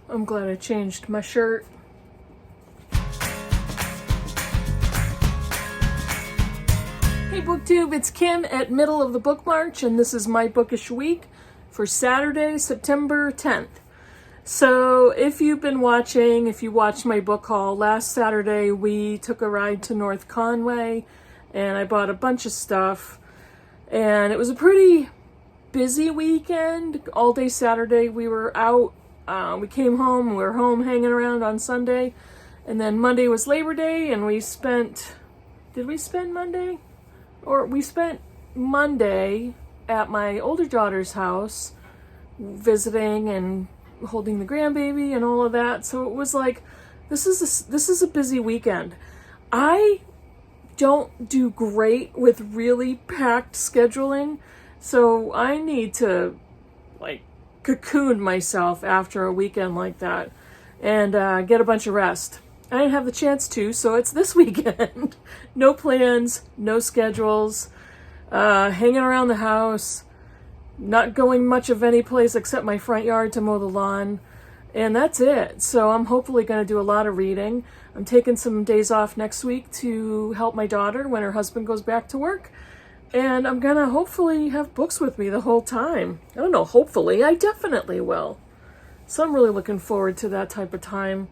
I'm glad I changed my shirt. Hey BookTube, it's Kim at Middle of the Book March, and this is my Bookish week for Saturday, September 10th. So if you've been watching, if you watched my book haul, last Saturday we took a ride to North Conway and I bought a bunch of stuff, and it was a pretty busy weekend. All day Saturday we were out. We came home, we were home hanging around on Sunday, and then Monday was Labor Day, and we spent, did we spend Monday? Or we spent Monday at my older daughter's house visiting and holding the grandbaby and all of that. So it was like, this is a busy weekend. I don't do great with really packed scheduling, so I need to like cocoon myself after a weekend like that and get a bunch of rest. I didn't have the chance to, so it's this weekend. No plans, no schedules, hanging around the house, not going much of any place except my front yard to mow the lawn, and that's it. So I'm hopefully going to do a lot of reading. I'm taking some days off next week to help my daughter when her husband goes back to work, and I'm going to hopefully have books with me the whole time. I don't know, hopefully, I definitely will. So I'm really looking forward to that type of time.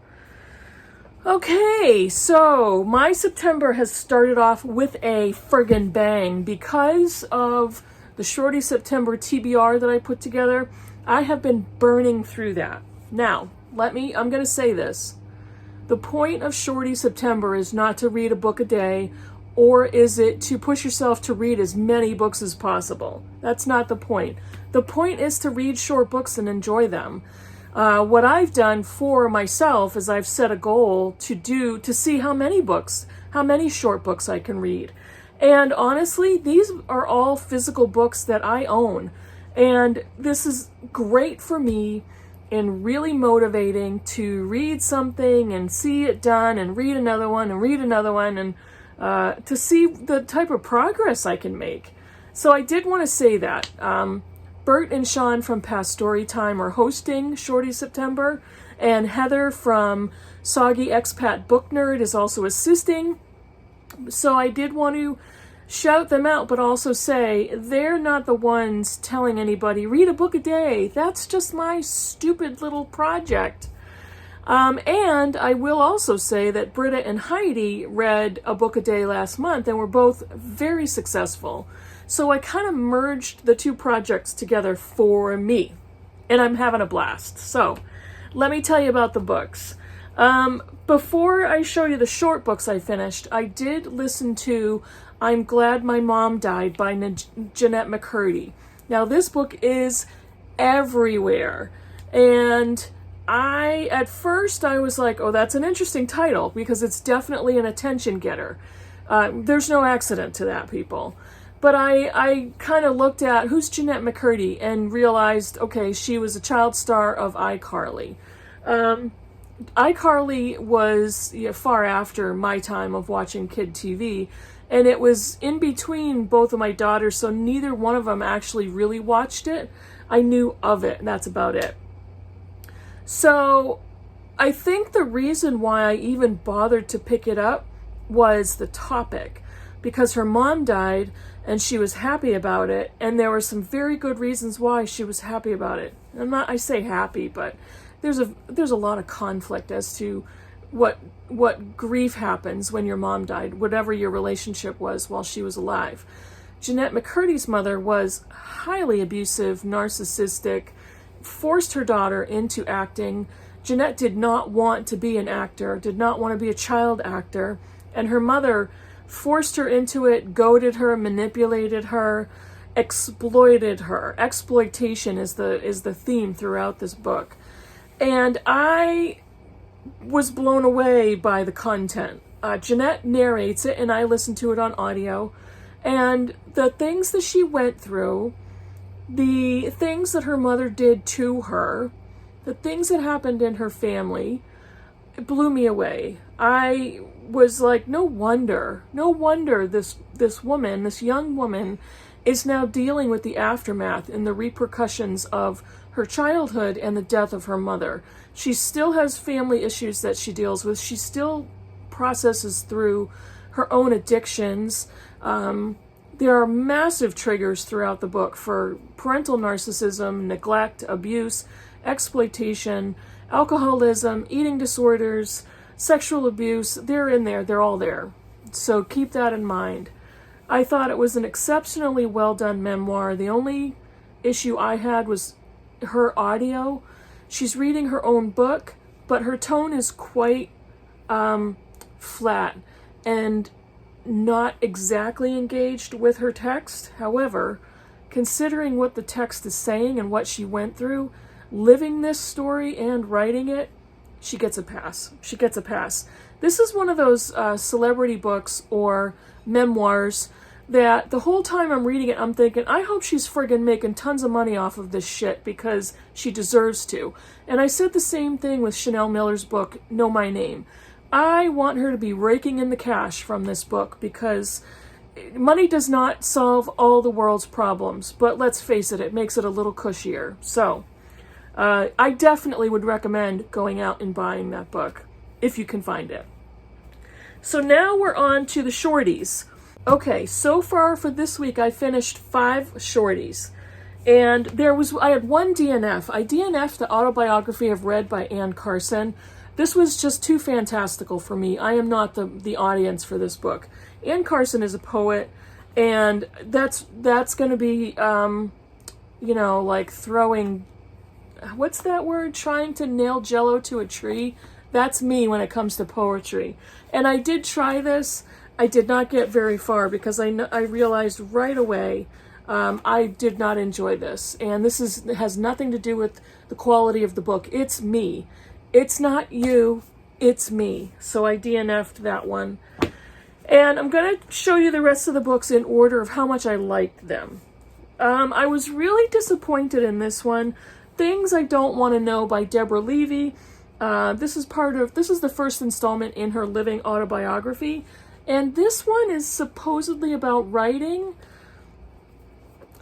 Okay, so my September has started off with a friggin' bang. Because of the Shorty September TBR that I put together, I have been burning through that. Now, I'm going to say this. The point of Shorty September is not to read a book a day, or is it to push yourself to read as many books as possible. That's not the point. The point is to read short books and enjoy them. What I've done for myself is I've set a goal to see how many short books I can read. And honestly, these are all physical books that I own. And this is great for me and really motivating to read something and see it done and read another one and read another one, and to see the type of progress I can make. So I did want to say that. Bert and Sian from Past Storytime are hosting Shorty September, and Heather from Soggy Expat Book Nerd is also assisting. So I did want to shout them out, but also say they're not the ones telling anybody, read a book a day. That's just my stupid little project. And I will also say that Britta and Heidi read a book a day last month and were both very successful. So I kind of merged the two projects together for me, and I'm having a blast. So let me tell you about the books. Before I show you the short books I finished, I did listen to I'm Glad My Mom Died by Jeanette McCurdy. Now this book is everywhere, and at first I was like, oh, that's an interesting title, because it's definitely an attention getter. There's no accident to that, people. But I kind of looked at who's Jeanette McCurdy and realized, okay, she was a child star of iCarly. iCarly was far after my time of watching kid TV, and it was in between both of my daughters, so neither one of them actually really watched it. I knew of it, and that's about it. So I think the reason why I even bothered to pick it up was the topic, because her mom died and she was happy about it, and there were some very good reasons why she was happy about it. I say happy, but there's a lot of conflict as to what grief happens when your mom died, whatever your relationship was while she was alive. Jeanette McCurdy's mother was highly abusive, narcissistic, forced her daughter into acting. Jeanette did not want to be an actor, did not want to be a child actor, and her mother forced her into it, goaded her, manipulated her, exploited her. Exploitation is the theme throughout this book. And I was blown away by the content. Jeanette narrates it, and I listened to it on audio. And the things that she went through, the things that her mother did to her, the things that happened in her family, it blew me away. I was like, no wonder this woman, this young woman, is now dealing with the aftermath and the repercussions of her childhood and the death of her mother. She still has family issues that she deals with. She still processes through her own addictions. There are massive triggers throughout the book for parental narcissism, neglect, abuse, exploitation, alcoholism, eating disorders, sexual abuse. They're in there. They're all there. So keep that in mind. I thought it was an exceptionally well done memoir. The only issue I had was her audio. She's reading her own book, but her tone is quite flat and not exactly engaged with her text. However, considering what the text is saying and what she went through, living this story and writing it, she gets a pass. She gets a pass. This is one of those celebrity books or memoirs that the whole time I'm reading it, I'm thinking, I hope she's friggin' making tons of money off of this shit because she deserves to. And I said the same thing with Chanel Miller's book, Know My Name. I want her to be raking in the cash from this book because money does not solve all the world's problems, but let's face it, it makes it a little cushier. So, I definitely would recommend going out and buying that book if you can find it. So now we're on to the shorties. Okay, so far for this week, I finished 5 shorties. And I had one DNF. I DNF'd the autobiography of Red by Anne Carson. This was just too fantastical for me. I am not the audience for this book. Anne Carson is a poet, and that's going to be, like throwing, what's that word? Trying to nail Jell-O to a tree. That's me when it comes to poetry. And I did try this. I did not get very far because I realized right away I did not enjoy this. And this has nothing to do with the quality of the book. It's me. It's not you. It's me. So I DNF'd that one. And I'm going to show you the rest of the books in order of how much I liked them. I was really disappointed in this one. Things I Don't Want to Know by Deborah Levy. This is the first installment in her living autobiography. And this one is supposedly about writing.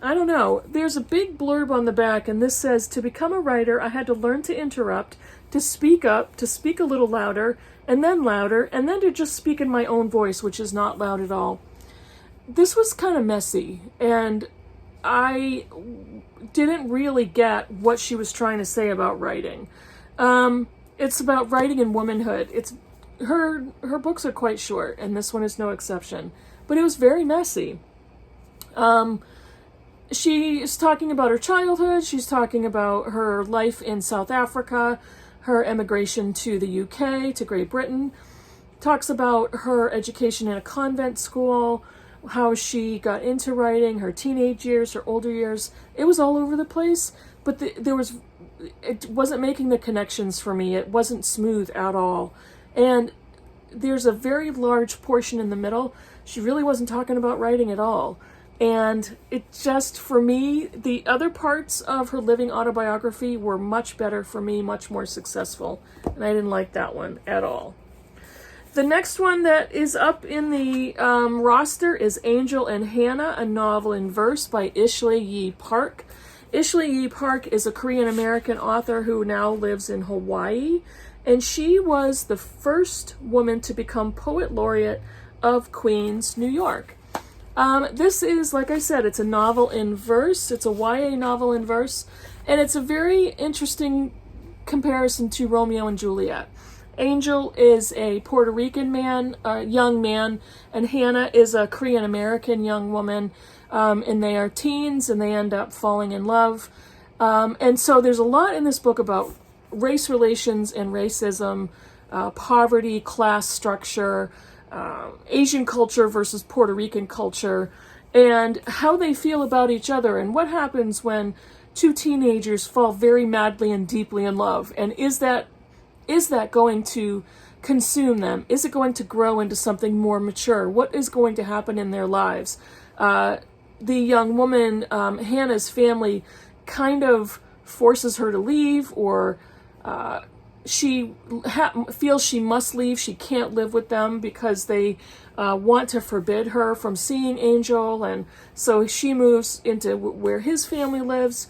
I don't know. There's a big blurb on the back, and this says, to become a writer, I had to learn to interrupt, to speak up, to speak a little louder, and then to just speak in my own voice, which is not loud at all. This was kind of messy, and I didn't really get what she was trying to say about writing. It's about writing and womanhood. Her books are quite short, and this one is no exception. But it was very messy. She is talking about her childhood. She's talking about her life in South Africa, her emigration to the UK, to Great Britain. Talks about her education in a convent school, how she got into writing, her teenage years, her older years. It was all over the place, but it wasn't making the connections for me. It wasn't smooth at all. And there's a very large portion in the middle. She really wasn't talking about writing at all. And it just, for me, the other parts of her living autobiography were much better for me, much more successful. And I didn't like that one at all. The next one that is up in the roster is Angel and Hannah, a novel in verse by Ishley Yi Park. Ishley Yi Park is a Korean-American author who now lives in Hawaii. And she was the first woman to become Poet Laureate of Queens, New York. This is, like I said, it's a novel in verse. It's a YA novel in verse. And it's a very interesting comparison to Romeo and Juliet. Angel is a Puerto Rican young man, and Hannah is a Korean-American young woman. And they are teens, and they end up falling in love. And so there's a lot in this book about race relations and racism, poverty, class structure, Asian culture versus Puerto Rican culture, and how they feel about each other, and what happens when two teenagers fall very madly and deeply in love. And is that going to consume them? Is it going to grow into something more mature? What is going to happen in their lives? The young woman, Hannah's family, kind of forces her to leave, or she feels she must leave. She can't live with them because they want to forbid her from seeing Angel, and so she moves into where his family lives.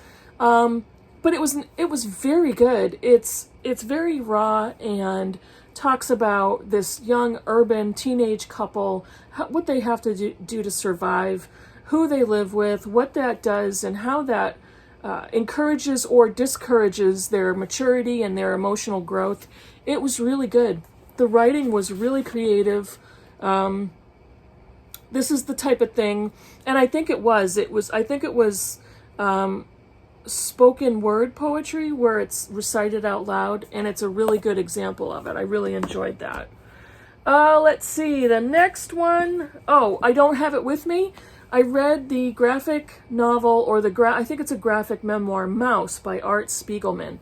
but it was very good. It's very raw and talks about this young urban teenage couple, what they have to do to survive, who they live with, what that does, and how that encourages or discourages their maturity and their emotional growth. It was really good. The writing was really creative. This is the type of thing, and I think it was spoken word poetry where it's recited out loud, and it's a really good example of it. I really enjoyed that. Let's see, the next one. Oh, I don't have it with me. I read the graphic novel, or I think it's a graphic memoir, Mouse by Art Spiegelman.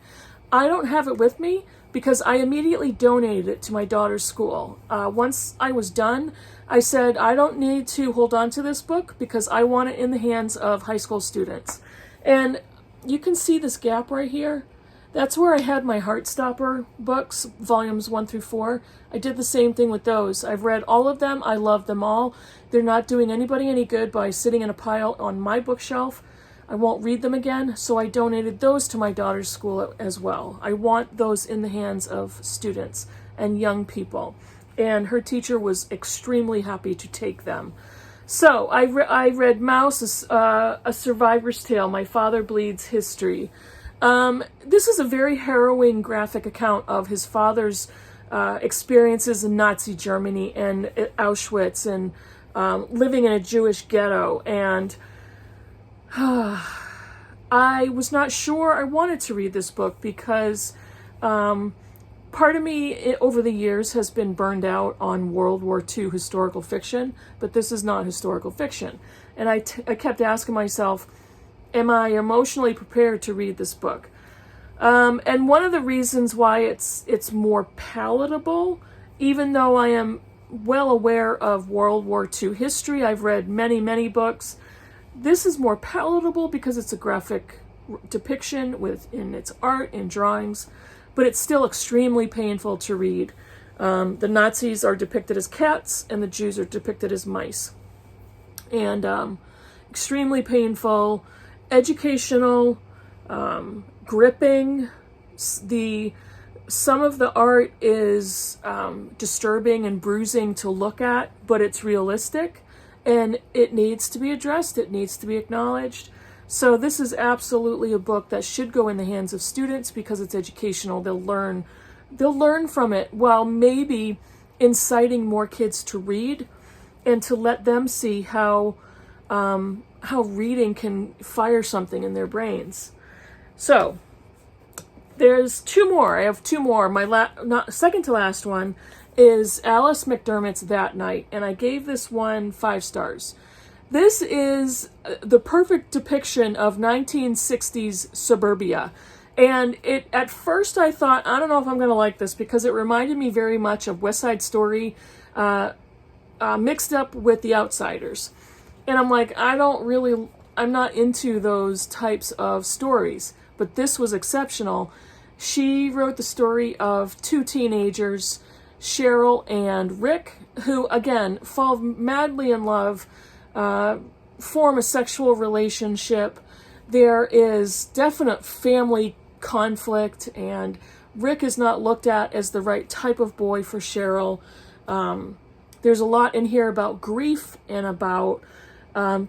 I don't have it with me because I immediately donated it to my daughter's school. Once I was done, I said, I don't need to hold on to this book because I want it in the hands of high school students. And you can see this gap right here. That's where I had my Heartstopper books, volumes 1 through 4. I did the same thing with those. I've read all of them. I love them all. They're not doing anybody any good by sitting in a pile on my bookshelf. I won't read them again, so I donated those to my daughter's school as well. I want those in the hands of students and young people. And her teacher was extremely happy to take them. So I read Mouse, A Survivor's Tale, My Father Bleeds History. This is a very harrowing graphic account of his father's experiences in Nazi Germany and Auschwitz and living in a Jewish ghetto. And I was not sure I wanted to read this book because part of me over the years has been burned out on World War II historical fiction, but this is not historical fiction. And I kept asking myself, am I emotionally prepared to read this book? And one of the reasons why it's more palatable, even though I am well aware of World War II history, I've read many, many books, this is more palatable because it's a graphic depiction in its art and drawings, but it's still extremely painful to read. The Nazis are depicted as cats and the Jews are depicted as mice. And extremely painful, educational, gripping. Some of the art is disturbing and bruising to look at, but it's realistic and it needs to be addressed. It needs to be acknowledged. So this is absolutely a book that should go in the hands of students because it's educational. They'll learn from it while maybe inciting more kids to read and to let them see how reading can fire something in their brains. So there's two more. I have two more. My second to last one is Alice McDermott's That Night, and I gave this one 5 stars. This is the perfect depiction of 1960s suburbia. And at first I thought, I don't know if I'm going to like this because it reminded me very much of West Side Story mixed up with The Outsiders. And I'm like, I'm not into those types of stories. But this was exceptional. She wrote the story of 2 teenagers, Cheryl and Rick, who, again, fall madly in love, form a sexual relationship. There is definite family conflict, and Rick is not looked at as the right type of boy for Cheryl. There's a lot in here about grief and about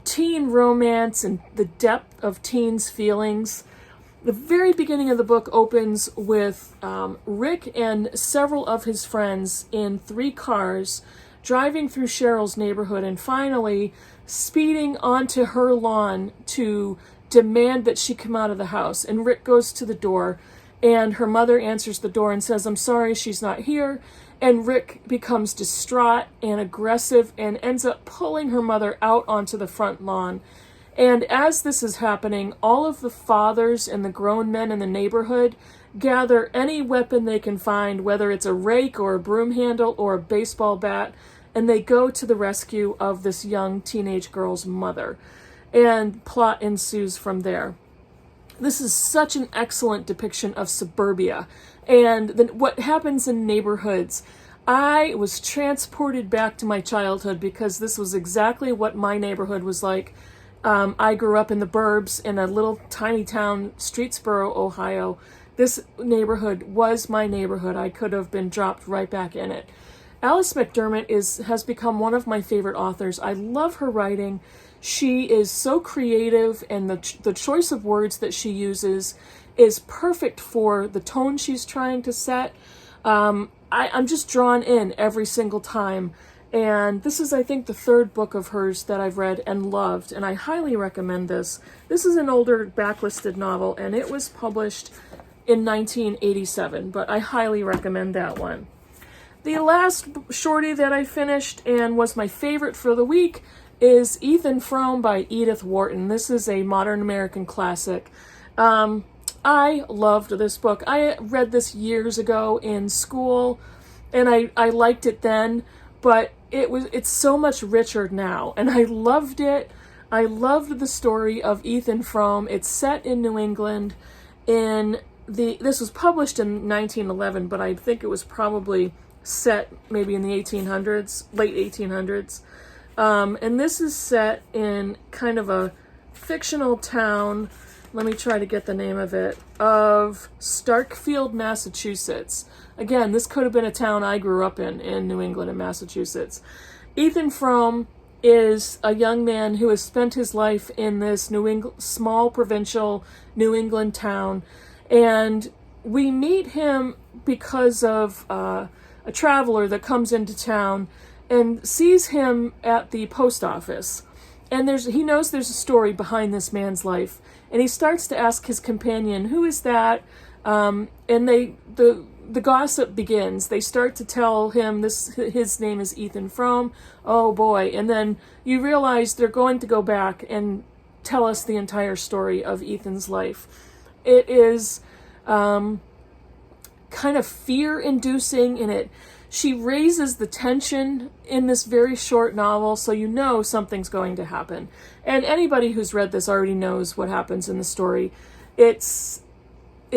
teen romance and the depth of teens' feelings. The very beginning of the book opens with Rick and several of his friends in 3 cars driving through Cheryl's neighborhood and finally speeding onto her lawn to demand that she come out of the house. And Rick goes to the door and her mother answers the door and says, "I'm sorry, she's not here." And Rick becomes distraught and aggressive and ends up pulling her mother out onto the front lawn. And as this is happening, all of the fathers and the grown men in the neighborhood gather any weapon they can find, whether it's a rake or a broom handle or a baseball bat, and they go to the rescue of this young teenage girl's mother. And plot ensues from there. This is such an excellent depiction of suburbia and what happens in neighborhoods. I was transported back to my childhood because this was exactly what my neighborhood was like. I grew up in the burbs in a little tiny town, Streetsboro, Ohio. This neighborhood was my neighborhood. I could have been dropped right back in it. Alice McDermott has become one of my favorite authors. I love her writing. She is so creative, and the choice of words that she uses is perfect for the tone she's trying to set. I'm just drawn in every single time. And this is, I think, the third book of hers that I've read and loved, and I highly recommend this. This is an older backlisted novel, and it was published in 1987, but I highly recommend that one. The last shorty that I finished and was my favorite for the week is Ethan Frome by Edith Wharton. This is a modern American classic. I loved this book. I read this years ago in school, and I liked it then, but it's so much richer now, and I loved it. I loved the story of Ethan Frome. It's set in New England. This was published in 1911, but I think it was probably set maybe in the 1800s, late 1800s. And this is set in kind of a fictional town. Let me try to get the name of it, of Starkfield, Massachusetts. Again, this could have been a town I grew up in New England and Massachusetts. Ethan Frome is a young man who has spent his life in this small provincial New England town, and we meet him because of a traveler that comes into town and sees him at the post office. And he knows there's a story behind this man's life, and he starts to ask his companion, "Who is that?" And the gossip begins. They start to tell him his name is Ethan Frome. Oh boy! And then you realize they're going to go back and tell us the entire story of Ethan's life. It is kind of fear-inducing in it. She raises the tension in this very short novel, so you know something's going to happen. And anybody who's read this already knows what happens in the story. It's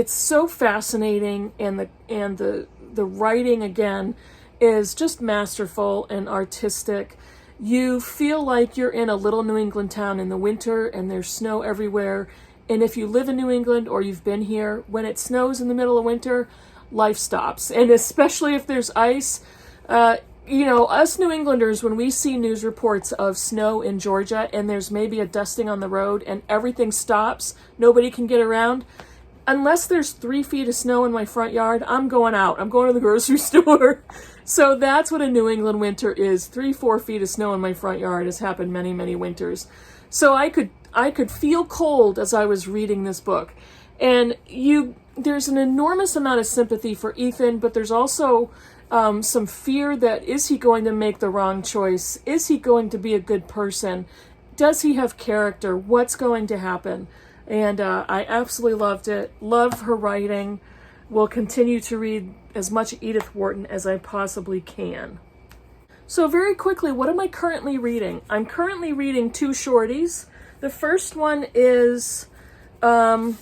so fascinating, and the writing again is just masterful and artistic. You feel like you're in a little New England town in the winter, and there's snow everywhere. And if you live in New England or you've been here, when it snows in the middle of winter, life stops. And especially if there's ice, us New Englanders, when we see news reports of snow in Georgia and there's maybe a dusting on the road and everything stops, nobody can get around, unless there's 3 feet of snow in my front yard, I'm going out. I'm going to the grocery store. So that's what a New England winter is. 3-4 feet of snow in my front yard has happened many, many winters. So I could feel cold as I was reading this book. And there's an enormous amount of sympathy for Ethan, but there's also some fear that, is he going to make the wrong choice? Is he going to be a good person? Does he have character? What's going to happen? And I absolutely loved it. Love her writing. Will continue to read as much Edith Wharton as I possibly can. So very quickly, what am I currently reading? I'm currently reading 2 shorties. The first one is John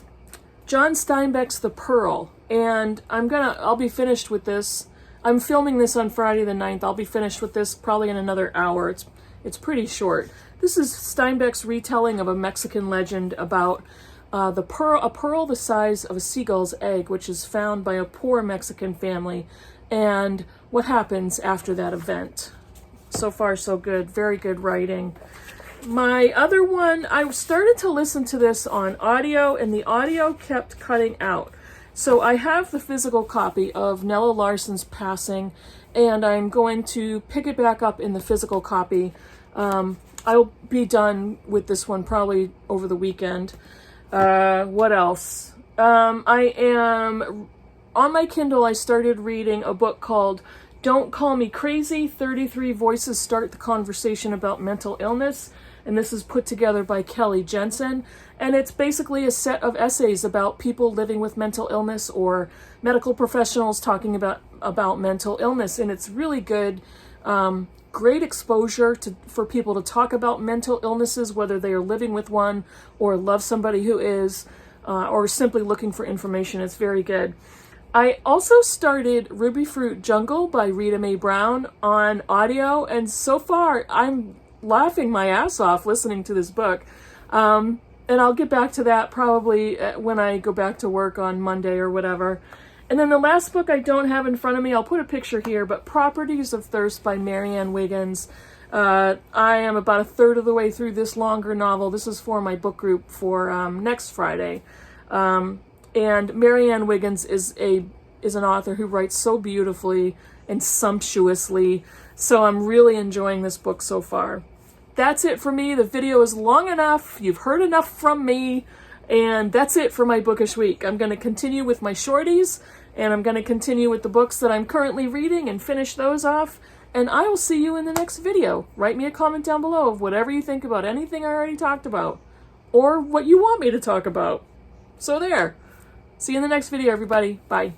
Steinbeck's The Pearl, and I'll be finished with this. I'm filming this on Friday the 9th. I'll be finished with this probably in another hour. It's pretty short. This is Steinbeck's retelling of a Mexican legend about a pearl the size of a seagull's egg, which is found by a poor Mexican family, and what happens after that event. So far, so good. Very good writing. My other one, I started to listen to this on audio, and the audio kept cutting out. So I have the physical copy of Nella Larsen's Passing, and I'm going to pick it back up in the physical copy. I'll be done with this one probably over the weekend. What else? I am, on my Kindle, I started reading a book called Don't Call Me Crazy, 33 Voices Start the Conversation About Mental Illness. And this is put together by Kelly Jensen. And it's basically a set of essays about people living with mental illness or medical professionals talking about mental illness. And it's really good. Great exposure for people to talk about mental illnesses, whether they are living with one or love somebody who is, or simply looking for information. It's very good. I also started Ruby Fruit Jungle by Rita Mae Brown on audio, and so far I'm laughing my ass off listening to this book. And I'll get back to that probably when I go back to work on Monday or whatever. And then the last book I don't have in front of me, I'll put a picture here, but Properties of Thirst by Marianne Wiggins. I am about a third of the way through this longer novel. This is for my book group for next Friday. And Marianne Wiggins is an author who writes so beautifully and sumptuously. So I'm really enjoying this book so far. That's it for me. The video is long enough. You've heard enough from me. And that's it for my Bookish week. I'm going to continue with my shorties, and I'm going to continue with the books that I'm currently reading and finish those off. And I will see you in the next video. Write me a comment down below of whatever you think about anything I already talked about, or what you want me to talk about. So there. See you in the next video, everybody. Bye.